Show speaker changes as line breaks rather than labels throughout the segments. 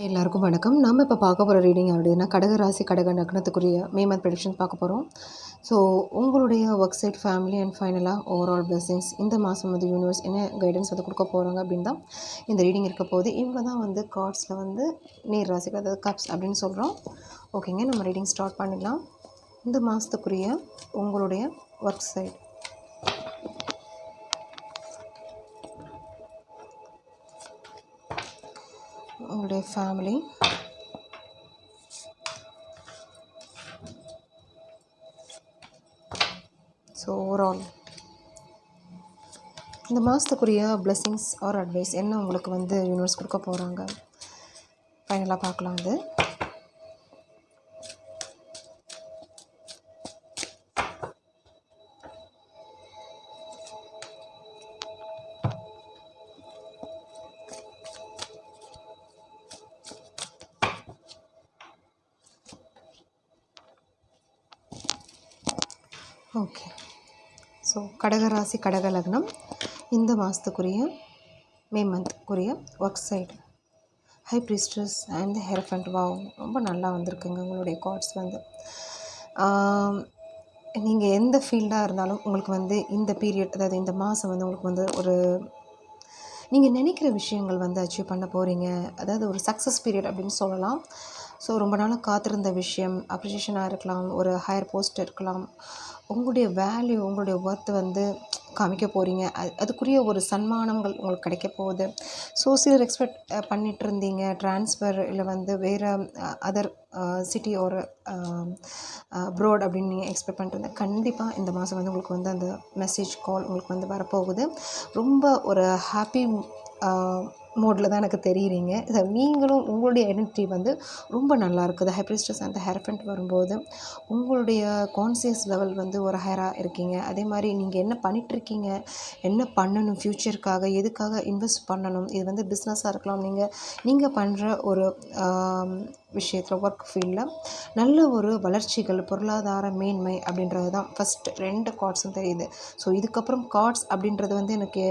எல்லாருக்கும் வணக்கம். நம்ம இப்போ பார்க்க போகிற ரீடிங் அப்படின்னா கடக ராசி கடக லக்னத்துக்குரிய மே மந்த் ப்ரெடிக்ஷன் பார்க்க போகிறோம். ஸோ உங்களுடைய ஒர்க் சைட் ஃபேமிலி அண்ட் ஃபைனலாக ஓவரால் பிளெஸிங்ஸ் இந்த மாதம் வந்து யூனிவர்ஸ் என்ன கைடன்ஸ் வந்து கொடுக்க போகிறாங்க அப்படின்னு தான் இந்த ரீடிங் இருக்க போகுது. இவங்க தான் வந்து கார்ட்ஸில் வந்து நீர் ராசிகள், அதாவது கப்ஸ் அப்படின்னு சொல்கிறோம். ஓகேங்க, நம்ம ரீடிங் ஸ்டார்ட் பண்ணிடலாம். இந்த மாதத்துக்குரிய உங்களுடைய ஒர்க் சைட், உங்களுடைய ஃபேமிலி, ஸோ ஓவரால் இந்த மாதத்துக்குரிய பிளெஸிங்ஸ் ஆர் அட்வைஸ் என்ன உங்களுக்கு வந்து யூனிவர்ஸ் கொடுக்க போகிறாங்க ஃபைனலாக பார்க்கலாம். அது ஓகே. ஸோ கடகராசி கடக லக்னம் இந்த மாதத்துக்குரிய மே மந்த்துக்குரிய work side high priestess and hierophant. Wow, ரொம்ப நல்லா வந்திருக்குங்க உங்களுடைய கார்ட்ஸ் வந்து. நீங்கள் எந்த ஃபீல்டாக இருந்தாலும் உங்களுக்கு வந்து இந்த பீரியட், அதாவது இந்த மாதம் வந்து உங்களுக்கு வந்து ஒரு நீங்கள் நினைக்கிற விஷயங்கள் வந்து அச்சீவ் பண்ண போகிறீங்க. அதாவது ஒரு சக்ஸஸ் பீரியட் அப்படின்னு சொல்லலாம். ஸோ ரொம்ப நாளாக காத்திருந்த விஷயம் அப்ரிஷியேஷனாக இருக்கலாம், ஒரு ஹையர் போஸ்ட் இருக்கலாம், உங்களுடைய வேல்யூ உங்களுடைய ஒர்த் வந்து காமிக்க போகிறீங்க. அதுக்குரிய ஒரு சன்மானங்கள் உங்களுக்கு கிடைக்க போகுது. சோசியல் எக்ஸ்பெக்ட் பண்ணிகிட்டு இருந்தீங்க ட்ரான்ஸ்ஃபர், இல்லை வந்து வேறு அதர் சிட்டி ஒரு அப்ராட் அப்படின்னு நீங்கள் எக்ஸ்பெக்ட் பண்ணிட்டு இருந்தேன். கண்டிப்பாக இந்த மாதம் வந்து உங்களுக்கு வந்து அந்த மெசேஜ் கால் உங்களுக்கு வந்து வரப்போகுது. ரொம்ப ஒரு ஹாப்பி மோடில் தான் எனக்கு தெரியுறீங்க. நீங்களும் உங்களுடைய ஐடென்டிட்டி வந்து ரொம்ப நல்லா இருக்குது. ஹை ப்ரீஸ்டஸ் அந்த ஹெரஃபண்ட் வரும்போது உங்களுடைய கான்சியஸ் லெவல் வந்து ஒரு ஹையராக இருக்கீங்க. அதே மாதிரி நீங்கள் என்ன பண்ணிகிட்ருக்கீங்க, என்ன பண்ணணும் ஃப்யூச்சருக்காக, எதுக்காக இன்வெஸ்ட் பண்ணணும், இது வந்து பிஸ்னஸாக இருக்கலாம், நீங்கள் பண்ணுற ஒரு விஷயத்தில் ஒர்க் ஃபீல்டில் நல்ல ஒரு வளர்ச்சிகள், பொருளாதார மேன்மை அப்படின்றது தான் ஃபஸ்ட்டு 2 கார்ட்ஸும் தெரியுது. ஸோ இதுக்கப்புறம் கார்ட்ஸ் அப்படின்றது வந்து எனக்கு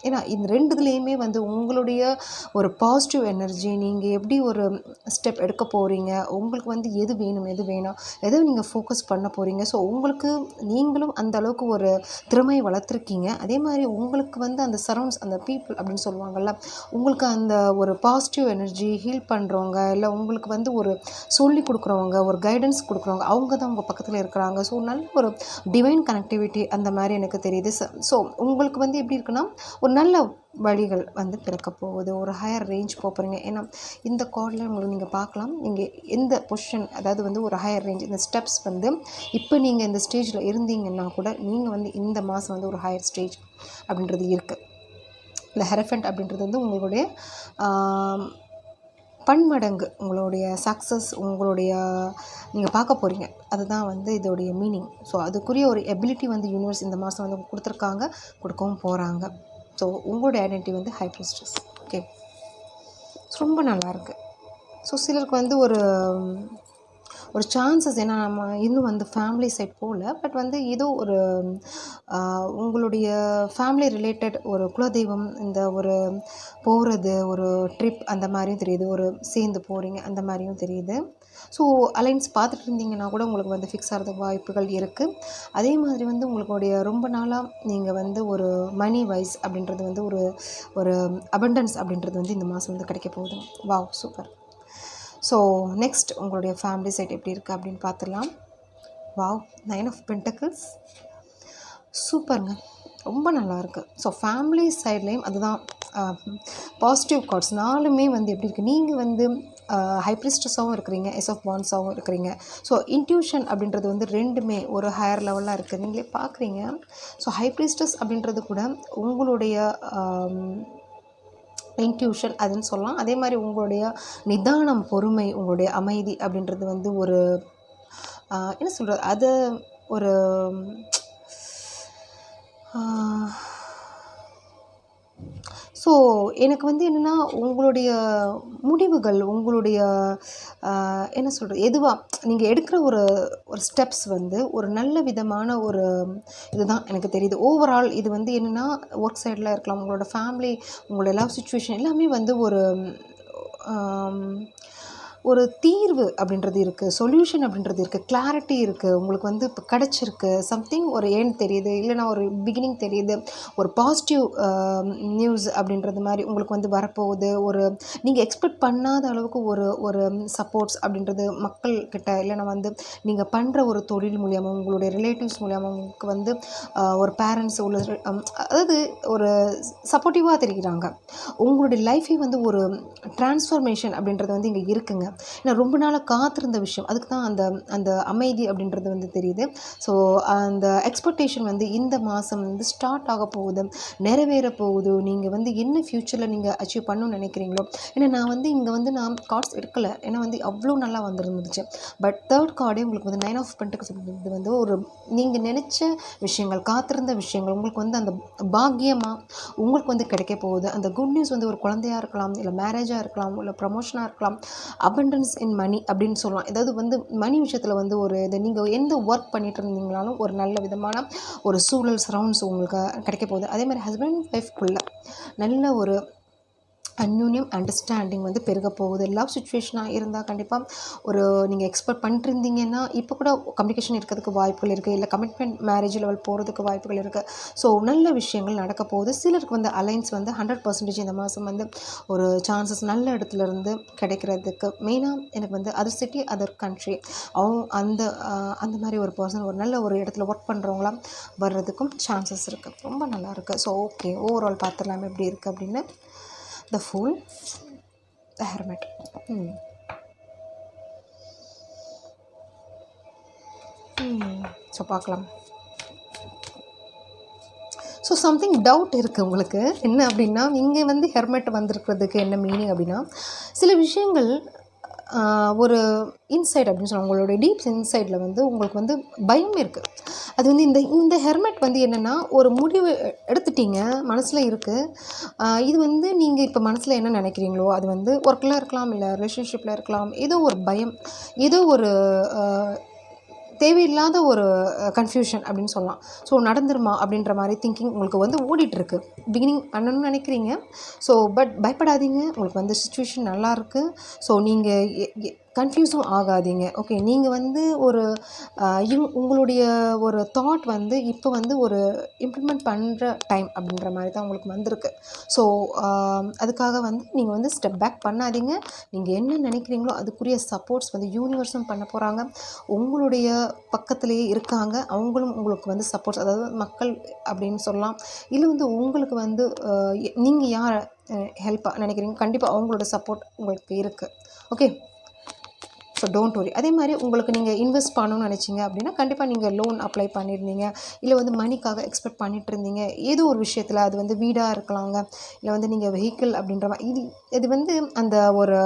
ஏன்னா இந்த 2இதுலேயுமே வந்து உங்களுடைய ஒரு பாசிட்டிவ் எனர்ஜி, நீங்கள் எப்படி ஒரு ஸ்டெப் எடுக்க போகிறீங்க, உங்களுக்கு வந்து எது வேணும் எது வேணாம், எதை நீங்கள் ஃபோக்கஸ் பண்ண போகிறீங்க. ஸோ உங்களுக்கு நீங்களும் அந்த அளவுக்கு ஒரு திறமையை வளர்த்துருக்கீங்க. அதே மாதிரி உங்களுக்கு வந்து அந்த சரௌண்ட்ஸ், அந்த பீப்புள் அப்படின்னு சொல்லுவாங்கள்ல, உங்களுக்கு அந்த ஒரு பாசிட்டிவ் எனர்ஜி ஹீல் பண்ணுறவங்க, இல்லை உங்களுக்கு வந்து ஒரு சொல்லி கொடுக்குறவங்க, ஒரு கைடன்ஸ் கொடுக்குறவங்க, அவங்க தான் உங்கள் பக்கத்தில் இருக்கிறாங்க. ஸோ நல்ல ஒரு டிவைன் கனெக்டிவிட்டி அந்த மாதிரி எனக்கு தெரியுது. ஸோ உங்களுக்கு வந்து எப்படி இருக்குன்னா ஒரு நல்ல வழிகள் வந்து பிறக்க போகுது, ஒரு ஹையர் ரேஞ்ச் போகிறீங்க. ஏன்னா இந்த கார்டில் உங்களுக்கு நீங்கள் பார்க்கலாம், நீங்கள் எந்த பொசிஷன், அதாவது வந்து ஒரு ஹையர் ரேஞ்ச், இந்த ஸ்டெப்ஸ் வந்து இப்போ நீங்கள் இந்த ஸ்டேஜில் இருந்தீங்கன்னா கூட நீங்கள் வந்து இந்த மாதம் வந்து ஒரு ஹையர் ஸ்டேஜ் அப்படின்றது இருக்குது. இந்த ஹெரஃபண்ட் அப்படின்றது வந்து உங்களுடைய பன்மடங்கு உங்களுடைய சக்ஸஸ், உங்களுடைய நீங்கள் பார்க்க போகிறீங்க. அதுதான் வந்து இதோடைய மீனிங். ஸோ அதுக்குரிய ஒரு எபிலிட்டி வந்து யூனிவர்ஸ் இந்த மாதம் வந்து கொடுத்துருக்காங்க, கொடுக்கவும் போகிறாங்க. ஸோ உங்களுடைய ஐடென்டிட்டி வந்து ஹை ப்ரீஸ்டஸ். ஓகே, ரொம்ப நல்லாயிருக்கு. ஸோ சிலருக்கு வந்து ஒரு சான்சஸ், ஏன்னா நம்ம இன்னும் வந்து ஃபேமிலி சைட் போகல, பட் வந்து ஏதோ ஒரு உங்களுடைய ஃபேமிலி ரிலேட்டட் ஒரு குலதெய்வம் இந்த ஒரு போகிறது, ஒரு ட்ரிப் அந்த மாதிரியும் தெரியுது, ஒரு சேர்ந்து போகிறீங்க அந்த மாதிரியும் தெரியுது. ஸோ அலைன்ஸ் பார்த்துட்டு இருந்தீங்கன்னா கூட உங்களுக்கு வந்து ஃபிக்ஸ் ஆகிறதுக்கு வாய்ப்புகள் இருக்குது. அதே மாதிரி வந்து உங்களுடைய ரொம்ப நாளாக நீங்கள் வந்து ஒரு மணி வைஸ் அப்படின்றது வந்து ஒரு அபண்டன்ஸ் அப்படின்றது வந்து இந்த மாதம் வந்து கிடைக்க போகுது. Wow, super. ஸோ நெக்ஸ்ட் உங்களுடைய ஃபேமிலி சைட் எப்படி இருக்குது அப்படின்னு பார்த்துடலாம். வாவ், 9 ஆஃப் பென்டக்கிள்ஸ், சூப்பருங்க, ரொம்ப நல்லாயிருக்கு. ஸோ ஃபேமிலி சைட்லேயும் அதுதான் பாசிட்டிவ் கார்ட்ஸ் 4மே வந்து எப்படி இருக்குது, நீங்கள் வந்து ஹை ப்ரீஸ்டஸாகவும் இருக்கிறீங்க, எஸ் ஆஃப் வான்ஸாகவும் இருக்கிறீங்க. ஸோ இன்ட்யூஷன் அப்படின்றது வந்து 2மே ஒரு ஹையர் லெவலாக இருக்குது, நீங்களே பார்க்குறீங்க. ஸோ ஹை ப்ரீஸ்டஸ் அப்படின்றது கூட உங்களுடைய இன்ட்யூஷன் அதுன்னு சொல்லலாம். அதே மாதிரி உங்களுடைய நிதானம், பொறுமை, உங்களுடைய அமைதி அப்படின்றது வந்து ஒரு என்ன சொல்கிறது, அது ஒரு ஸோ எனக்கு வந்து என்னென்னா உங்களுடைய முடிவுகள், உங்களுடைய என்ன சொல்கிறது, எதுவாக நீங்கள் எடுக்கிற ஒரு ஸ்டெப்ஸ் வந்து ஒரு நல்ல விதமான ஒரு இதுதான் எனக்கு தெரியுது. ஓவரால் இது வந்து என்னென்னா ஒர்க் சைடில் இருக்கலாம், உங்களோட ஃபேமிலி, உங்களோட லவ் சிச்சுவேஷன் எல்லாமே வந்து ஒரு ஒரு தீர்வு அப்படின்றது இருக்குது, சொல்யூஷன் அப்படின்றது இருக்குது, கிளாரிட்டி இருக்குது, உங்களுக்கு வந்து இப்போ கிடச்சிருக்கு, சம்திங் ஒரு எண்ட் தெரியுது, இல்லைனா ஒரு பிகினிங் தெரியுது, ஒரு பாசிட்டிவ் நியூஸ் அப்படின்றது மாதிரி உங்களுக்கு வந்து வரப்போகுது. ஒரு நீங்கள் எக்ஸ்பெக்ட் பண்ணாத அளவுக்கு ஒரு ஒரு சப்போர்ட்ஸ் அப்படின்றது மக்கள்கிட்ட, இல்லைனா வந்து நீங்கள் பண்ணுற ஒரு தொழில் மூலியமாக, உங்களுடைய ரிலேட்டிவ்ஸ் மூலியமாக உங்களுக்கு வந்து ஒரு பேரண்ட்ஸ் உள்ள அதாவது ஒரு சப்போர்ட்டிவாக தெரிகிறாங்க. உங்களுடைய லைஃபே வந்து ஒரு டிரான்ஸ்ஃபர்மேஷன் அப்படின்றது வந்து இங்கே இருக்குங்க. ஏன்னா ரொம்ப நாளாக காத்திருந்த விஷயம், அதுக்கு தான் அந்த அந்த அமைதி அப்படின்றது வந்து தெரியுது. ஸோ அந்த எக்ஸ்பெக்டேஷன் வந்து இந்த மாதம் வந்து ஸ்டார்ட் ஆக போகுது, நிறைவேற போகுது. நீங்கள் வந்து என்ன ஃப்யூச்சரில் நீங்கள் அச்சீவ் பண்ணணும்னு நினைக்கிறீங்களோ, ஏன்னா நான் வந்து இங்கே வந்து நான் கார்ட்ஸ் எடுக்கலை, ஏன்னா வந்து அவ்வளோ நல்லா வந்துருந்துச்சு. பட் தேர்ட் கார்டே உங்களுக்கு வந்து 9 ஆஃப் பென்டக்கிள்ஸ் இது வந்து ஒரு நீங்கள் நினச்ச விஷயங்கள், காத்திருந்த விஷயங்கள் உங்களுக்கு வந்து அந்த பாக்கியமாக உங்களுக்கு வந்து கிடைக்க போகுது. அந்த குட் நியூஸ் வந்து ஒரு குழந்தையாக இருக்கலாம், இல்லை மேரேஜாக இருக்கலாம், இல்லை ப்ரமோஷனாக இருக்கலாம், அபண்டன்ஸ் இன் மணி அப்படின்னு சொல்லலாம். ஏதாவது வந்து மணி விஷயத்தில் வந்து ஒரு இது நீங்கள் எந்த ஒர்க் பண்ணிட்டு இருந்தீங்களாலும் ஒரு நல்ல விதமான ஒரு சூழல் சரவுண்ட்ஸ் உங்களுக்கு கிடைக்க போகுது. அதே மாதிரி ஹஸ்பண்ட் ஒய்ஃப்குள்ளே நல்ல ஒரு அந்யூன்யம் அண்டர்ஸ்டாண்டிங் வந்து பெருக போகுது. லவ் சுச்சுவேஷனாக இருந்தால் கண்டிப்பாக ஒரு நீங்கள் எக்ஸ்பெக்ட் பண்ணிட்டுருந்தீங்கன்னா இப்போ கூட கம்யூனிகேஷன் இருக்கிறதுக்கு வாய்ப்புகள் இருக்குது, இல்லை கமிட்மெண்ட் மேரேஜ் லெவல் போகிறதுக்கு வாய்ப்புகள் இருக்குது. ஸோ நல்ல விஷயங்கள் நடக்க போகுது. சிலருக்கு வந்து அலைன்ஸ் வந்து 100% இந்த மாதம் வந்து ஒரு சான்சஸ் நல்ல இடத்துல இருந்து கிடைக்கிறதுக்கு. மெயினாக எனக்கு வந்து அதர் சிட்டி அதர் கண்ட்ரி அந்த அந்த மாதிரி ஒரு பர்சன் ஒரு நல்ல ஒரு இடத்துல ஒர்க் பண்ணுறவங்களாம் வர்றதுக்கும் சான்சஸ் இருக்குது. ரொம்ப நல்லா இருக்குது. ஸோ ஓகே, ஓவரால் பார்த்துடலாம் எப்படி இருக்குது அப்படின்னு. The Fool, the Hermit. So பார்க்கலாம். ஸோ சம்திங் டவுட் இருக்குது உங்களுக்கு என்ன அப்படின்னா, இங்கே வந்து ஹெர்மெட் வந்திருக்கிறதுக்கு என்ன மீனிங் அப்படின்னா, சில விஷயங்கள் ஒரு இன்சைட் அப்படின்னு சொல்லுவாங்க, உங்களுடைய டீப் இன்சைடில் வந்து உங்களுக்கு வந்து பயம் இருக்குது. அது வந்து இந்த இந்த ஹெர்மெட் வந்து என்னென்னா, ஒரு முடிவு எடுத்துட்டீங்க, மனசில் இருக்குது. இது வந்து நீங்கள் இப்போ மனசில் என்ன நினைக்கிறீங்களோ அது வந்து ஒர்க்கில் இருக்கலாம், இல்லை ரிலேஷன்ஷிப்பில் இருக்கலாம், ஏதோ ஒரு பயம், ஏதோ ஒரு தேவையில்லாத ஒரு கன்ஃபியூஷன் அப்படின்னு சொல்லலாம். ஸோ நடந்துருமா அப்படின்ற மாதிரி திங்கிங் உங்களுக்கு வந்து ஓடிட்டுருக்கு. பிகினிங் பண்ணணும்னு நினைக்கிறீங்க. ஸோ பட் பயப்படாதீங்க, உங்களுக்கு வந்து சிச்சுவேஷன் நல்லாயிருக்கு. ஸோ நீங்கள் கன்ஃபியூஸும் ஆகாதீங்க. ஓகே, நீங்கள் வந்து ஒரு உங்களுடைய ஒரு தாட் வந்து இப்போ வந்து ஒரு இம்ப்ளிமெண்ட் பண்ணுற டைம் அப்படின்ற மாதிரி தான் உங்களுக்கு வந்திருக்கு. ஸோ அதுக்காக வந்து நீங்கள் வந்து ஸ்டெப் பேக் பண்ணாதீங்க. நீங்கள் என்ன நினைக்கிறீங்களோ அதுக்குரிய சப்போர்ட்ஸ் வந்து யூனிவர்ஸும் பண்ண போகிறாங்க. உங்களுடைய பக்கத்துலேயே இருக்காங்க, அவங்களும் உங்களுக்கு வந்து சப்போர்ட்ஸ், அதாவது மக்கள் அப்படின்னு சொல்லலாம், இல்லை வந்து உங்களுக்கு வந்து நீங்கள் யார் ஹெல்ப்பாக நினைக்கிறீங்க, கண்டிப்பாக அவங்களோட சப்போர்ட் உங்களுக்கு இருக்குது. ஓகே, ஸோ டோன்ட் வரி. அதே மாதிரி உங்களுக்கு நீங்கள் இன்வெஸ்ட் பண்ணணும்னு நினச்சிங்க அப்படின்னா கண்டிப்பாக நீங்கள் லோன் அப்ளை பண்ணியிருந்தீங்க, இல்லை வந்து மணிக்காக எக்ஸ்பெக்ட் பண்ணிட்டு இருந்தீங்க, ஏதோ ஒரு விஷயத்தில், அது வந்து வீடாக இருக்கலாங்க, இல்லை வந்து நீங்கள் வெஹிக்கிள் அப்படின்ற மாதிரி, இது வந்து அந்த ஒரு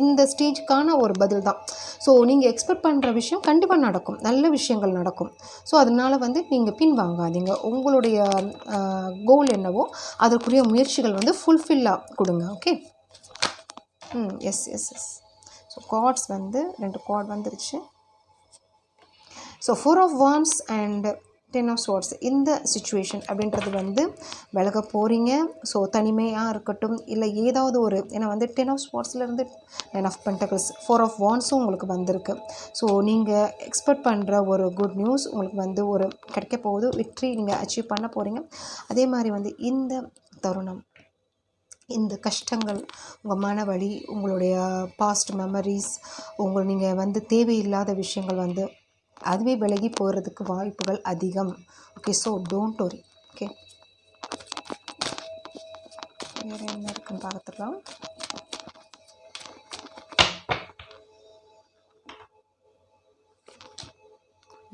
இந்த ஸ்டேஜுக்கான ஒரு பதில் தான். ஸோ நீங்கள் எக்ஸ்பெக்ட் பண்ணுற விஷயம் கண்டிப்பாக நடக்கும், நல்ல விஷயங்கள் நடக்கும். ஸோ அதனால் வந்து நீங்கள் பின்வாங்காதீங்க. உங்களுடைய கோல் என்னவோ அதற்குரிய முயற்சிகள் வந்து ஃபுல்ஃபில்லாக கொடுங்க. Okay, yes yes yes. So cards வந்து 2 கார்ட் வந்துருச்சு. So 4 of wands and 10 of swords. இந்த சிச்சுவேஷன் அப்படின்றது வந்து விலக போகிறீங்க. ஸோ தனிமையாக இருக்கட்டும், இல்லை ஏதாவது ஒரு, ஏன்னா வந்து 10 ஆஃப் ஸ்வார்ட்ஸ்லேருந்து 9 ஆஃப் பென்டக்கிள்ஸ், 4 ஆஃப் வாண்ட்ஸும் உங்களுக்கு வந்திருக்கு. ஸோ நீங்கள் எக்ஸ்பெக்ட் பண்ணுற ஒரு குட் நியூஸ் உங்களுக்கு வந்து ஒரு கிடைக்க போகுது, விக்ட்ரி நீங்கள் அச்சீவ் பண்ண போகிறீங்க. அதே மாதிரி வந்து இந்த தருணம், இந்த கஷ்டங்கள், உங்கள் மன வலி, உங்களுடைய பாஸ்ட் மெமரிஸ், நீங்கள் வந்து தேவையில்லாத விஷயங்கள் வந்து அதுவே விலகி போகிறதுக்கு வாய்ப்புகள் அதிகம். Okay, so don't worry. Okay, வேறு என்ன இருக்குன்னு பார்த்துக்கலாம்.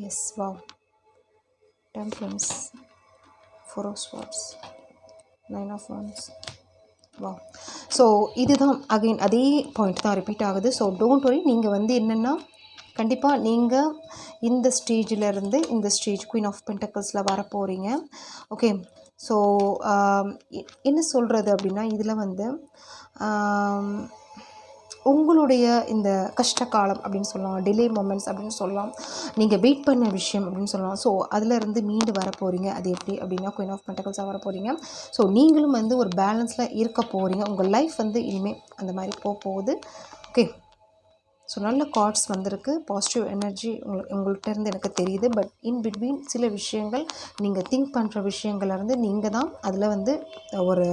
Yes, wow, temperance, 4 of swords, 9 of wands. வா, ஸோ இதுதான் அகெயின் அதே பாயிண்ட் தான் ரிப்பீட் ஆகுது. So don't worry. நீங்கள் வந்து என்னென்னா கண்டிப்பாக நீங்கள் இந்த ஸ்டேஜிலேருந்து இந்த ஸ்டேஜ் குயின் ஆஃப் பென்டக்கிள்ஸில் வர போகிறீங்க. ஓகே, ஸோ என்ன சொல்கிறது அப்படின்னா, இதில் வந்து உங்களுடைய இந்த கஷ்டகாலம் அப்படின்னு சொல்லலாம், டிலே மொமெண்ட்ஸ் அப்படின்னு சொல்லலாம், நீங்கள் வெயிட் பண்ண விஷயம் அப்படின்னு சொல்லலாம். ஸோ அதிலேருந்து மீண்டு வர போகிறீங்க. அது எப்படி அப்படின்னா குயின் ஆஃப் பென்டக்கிள்ஸாக வர போகிறீங்க. ஸோ நீங்களும் வந்து ஒரு பேலன்ஸில் இருக்க போகிறீங்க. உங்கள் லைஃப் வந்து இனிமேல் அந்த மாதிரி போகுது. ஓகே, ஸோ நல்ல கார்ட்ஸ் வந்திருக்கு. பாசிட்டிவ் எனர்ஜி உங்கள்கிட்ட இருந்து எனக்கு தெரியுது. பட் இன் பிட்வீன் சில விஷயங்கள் நீங்கள் திங்க் பண்ணுற விஷயங்கள்லேருந்து நீங்கள் தான் அதில் வந்து ஒரு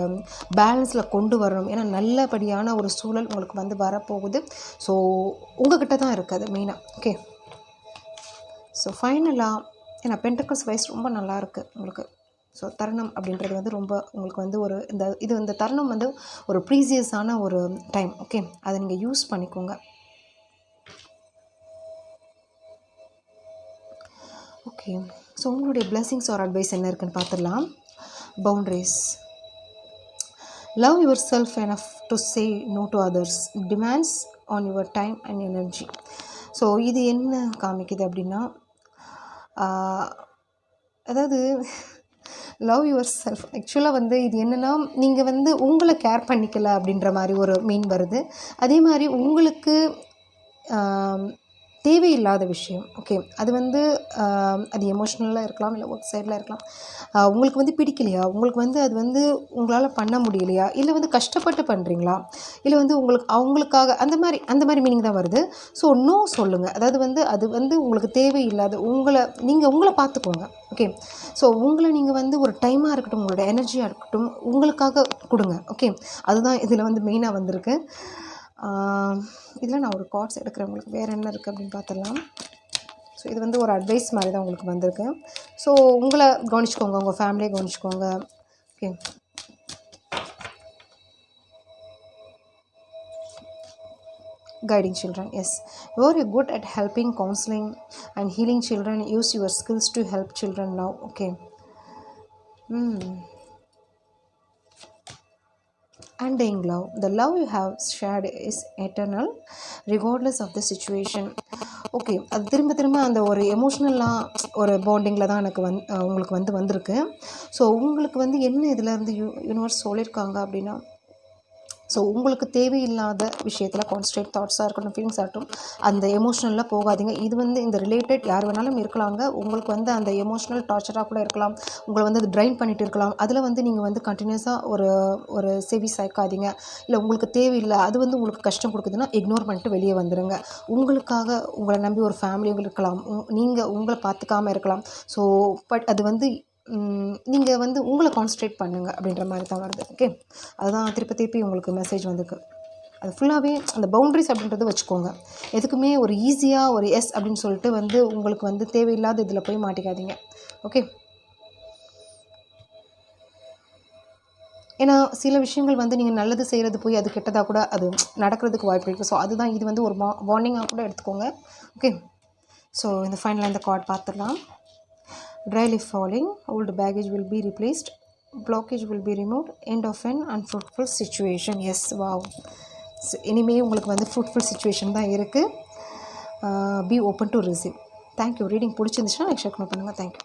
பேலன்ஸில் கொண்டு வரணும். ஏன்னா நல்லபடியான ஒரு சூழல் உங்களுக்கு வந்து வரப்போகுது. ஸோ உங்கள்கிட்ட தான் இருக்குது மெயினாக. ஓகே, ஸோ ஃபைனலாக ஏன்னா பென்டக்கிள்ஸ் வைஸ் ரொம்ப நல்லாயிருக்கு உங்களுக்கு. ஸோ தருணம் அப்படின்றது வந்து ரொம்ப உங்களுக்கு வந்து ஒரு இந்த தருணம் வந்து ஒரு ப்ரீசியஸான ஒரு டைம். ஓகே, அதை நீங்கள் யூஸ் பண்ணிக்கோங்க. ஓகே, ஸோ உங்களுடைய பிளெஸிங்ஸ் ஆர் அட்வைஸ் என்ன இருக்குன்னு பார்த்துடலாம். Boundaries. Love yourself enough to say no to others. Demands on your time and energy. So இது என்ன காமிக்குது அப்படின்னா, அதாவது லவ் யுவர் செல்ஃப் ஆக்சுவலாக வந்து இது என்னென்னா, நீங்கள் வந்து உங்களை கேர் பண்ணிக்கல அப்படின்ற மாதிரி ஒரு மீன் வருது. அதே மாதிரி உங்களுக்கு தேவையில்லாத விஷயம். ஓகே, அது வந்து அது எமோஷ்னலாக இருக்கலாம், இல்லை ஒர்க் சைடில் இருக்கலாம். உங்களுக்கு வந்து பிடிக்கலையா, உங்களுக்கு வந்து அது வந்து உங்களால் பண்ண முடியலையா, இல்லை வந்து கஷ்டப்பட்டு பண்ணுறீங்களா, இல்லை வந்து அவங்களுக்காக அந்த மாதிரி மீனிங் தான் வருது. ஸோ நோ சொல்லுங்கள். அதாவது வந்து அது வந்து உங்களுக்கு தேவையில்லாத உங்களை பார்த்துக்கோங்க. ஓகே, ஸோ உங்களை நீங்கள் வந்து ஒரு டைமாக இருக்கட்டும், உங்களோட எனர்ஜியாக இருக்கட்டும், உங்களுக்காக கொடுங்க. ஓகே, அதுதான் இதில் வந்து மெயினாக வந்திருக்கு. இதில் நான் ஒரு கார்ட்ஸ் எடுக்கிறேன். உங்களுக்கு வேறு என்ன இருக்குது அப்படின்னு பார்த்துடலாம். ஸோ இது வந்து ஒரு அட்வைஸ் மாதிரி தான் உங்களுக்கு வந்திருக்கு. ஸோ உங்களை கவனிச்சுக்கோங்க, உங்கள் ஃபேமிலியை கவனிச்சுக்கோங்க. Okay, guiding children. Yes, you are good at helping, counseling and healing children. Use your skills to help children now. Okay. Undying love. The love you have shared is eternal regardless of the situation. Okay, அது திரும்ப அந்த ஒரு எமோஷ்னலாக ஒரு பாண்டிங்கில் தான் எனக்கு உங்களுக்கு வந்திருக்கு. ஸோ உங்களுக்கு வந்து என்ன இதிலேருந்து யூனிவர்ஸ் சொல்லியிருக்காங்க அப்படின்னா, ஸோ உங்களுக்கு தேவையில்லாத விஷயத்தில் கான்சன்ட்ரேட், தாட்ஸாக இருக்கட்டும், ஃபீலிங்ஸாக இருக்கட்டும், அந்த எமோஷ்னலில் போகாதீங்க. இது வந்து இந்த ரிலேட்டட் யார் வேணாலும் இருக்கலாங்க. உங்களுக்கு வந்து அந்த எமோஷ்னல் டார்ச்சராக கூட இருக்கலாம், உங்களை வந்து அது ட்ரைன் பண்ணிகிட்டு இருக்கலாம். அதில் வந்து நீங்கள் வந்து கண்டினியூஸாக ஒரு செவி சாய்க்காதீங்க. இல்லை உங்களுக்கு தேவையில்லை, அது வந்து உங்களுக்கு கஷ்டம் கொடுக்குதுன்னா இக்னோர் பண்ணிட்டு வெளியே வந்துடுங்க. உங்களுக்காக உங்களை நம்பி ஒரு ஃபேமிலி இருக்கலாம், நீங்கள் உங்களை பார்த்துக்காமல் இருக்கலாம். ஸோ பட் அது வந்து நீங்கள் வந்து உங்களை கான்சன்ட்ரேட் பண்ணுங்கள் அப்படின்ற மாதிரி தான் வருது. ஓகே, அதுதான் திருப்பி உங்களுக்கு மெசேஜ் வந்துருக்கு. அது ஃபுல்லாகவே அந்த பவுண்ட்ரிஸ் அப்படின்றது வச்சுக்கோங்க. எதுக்குமே ஒரு ஈஸியாக ஒரு எஸ் அப்படின்னு சொல்லிட்டு வந்து உங்களுக்கு வந்து தேவையில்லாத இதில் போய் மாட்டிக்காதீங்க. ஓகே, ஏன்னா சில விஷயங்கள் வந்து நீங்கள் நல்லது செய்கிறது போய் அது கெட்டதாக கூட அது நடக்கிறதுக்கு வாய்ப்பு இருக்குது. ஸோ அதுதான் இது வந்து ஒரு வார்னிங்காக கூட எடுத்துக்கோங்க. ஓகே, ஸோ இந்த ஃபைனலாக இந்த கார்ட் பார்த்துடலாம். Dry leaf falling, old baggage will be replaced, blockage will be removed, end of an unfruitful situation. Yes, wow. So இனிமேல் உங்களுக்கு வந்து ஃப்ரூட்ஃபுல் சுச்சுவேஷன் தான் இருக்குது. Be open to receive. Thank you. Reading பிடிச்சிருந்துச்சுன்னா எனக்கு ஷேர் பண்ணுங்கள். தேங்க்யூ.